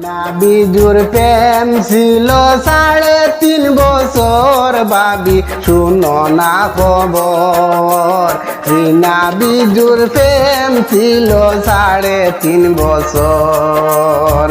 না বিজুর প্রেম ছিল 3.5 বছর ভাবি শুনো না খবর। রিনা বিজুর প্রেম ছিল 3.5 বছর।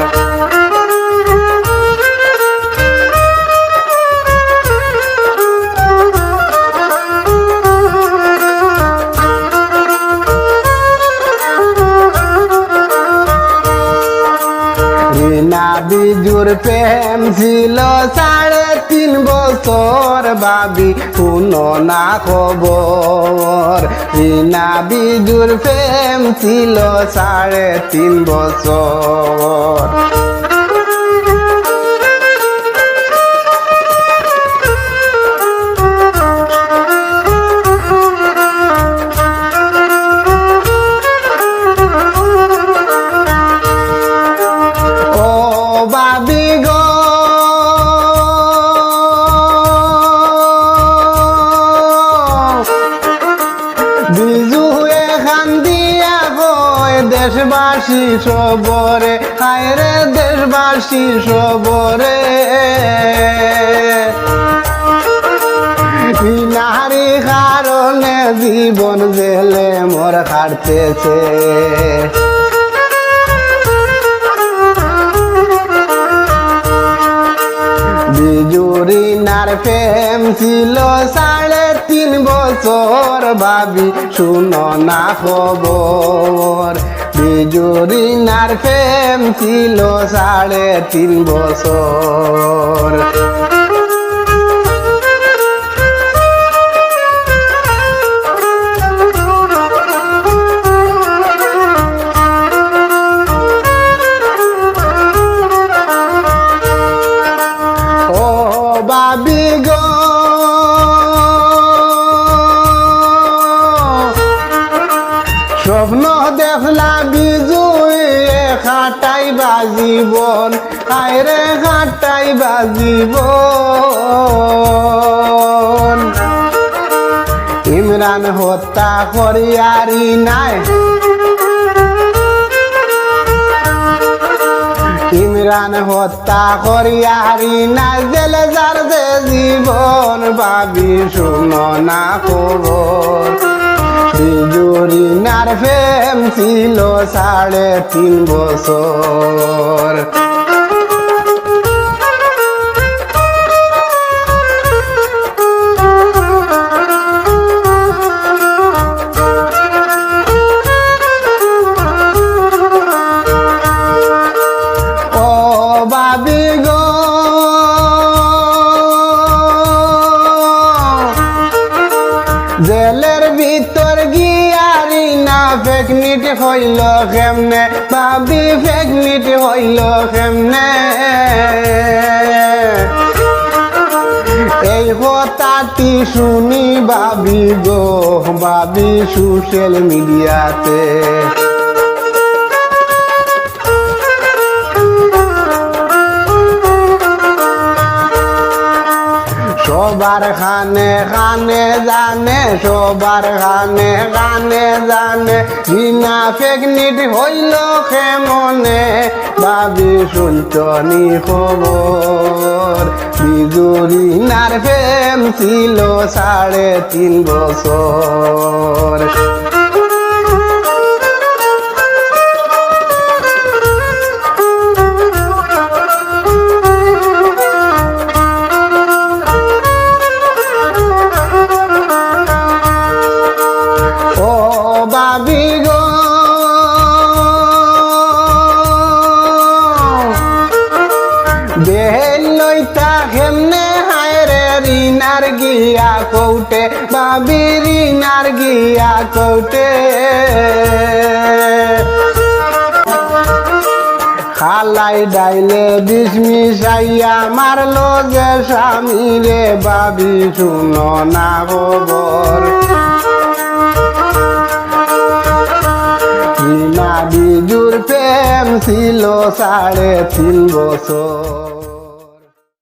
রিনা বিজুর প্রেম ছিল 3.5 বছর ভাবি শুনো না খবর। রিনা বিজুর প্রেম ছিল 3.5 বছর। ভাবি গো বিজু এখান দিয়া গয় দেশবাসী সবরে, হায় রে দেশবাসী সবরে। নারী কারণে জীবন জেলে মোর কাটতেছে। বিজুরিনার প্রেম ছিল 3.5 বছর ভাবি শুনো না খবর। বিজুরিনার প্রেম ছিল 3.5 বছর। ভাবি গো স্বপ্ন দেখলা বিজু খাটাইবা জীবন, হায় রে খাটাইবা জীবন। ইমরান হত্যা করিয়ারি নাই, ইমরান হত্যা করিয়ারি না জেলে যার যে জীবন ভাবি শুনো না খবর। বিজুরিনার প্রেম ছিল 3.5 বছর। ভাবি গো জেলের ভিতর গিয়ারি না প্রেগনেন্ট হইল কেমনে, ভাবি প্রেগনেন্ট হইল কেমনে। এই কথাটি শুনি ভাবি গো ভাবি সোশ্যাল মিডিয়াতে। সবার খানে খানে জানে, সবার খানে খানে জানে রিনা প্রেগনেন্ট হইল কেমনে, ভাবি শুনছনি খবর। বিজুরিনার প্রেম ছিল 3.5 বছর। ভাবি গো বেহেন লইতা কেমনে, হায় রে রিনার গিয়া কৌটে, ভাবি রিনার গিয়া কৌটে। খালাই ডাইলে বিষ মিশাইয়া মারলো যে স্বামী রে, ভাবি শুনো না খবর। রিনা বিজুর প্রেম ছিল 3.5 বছর।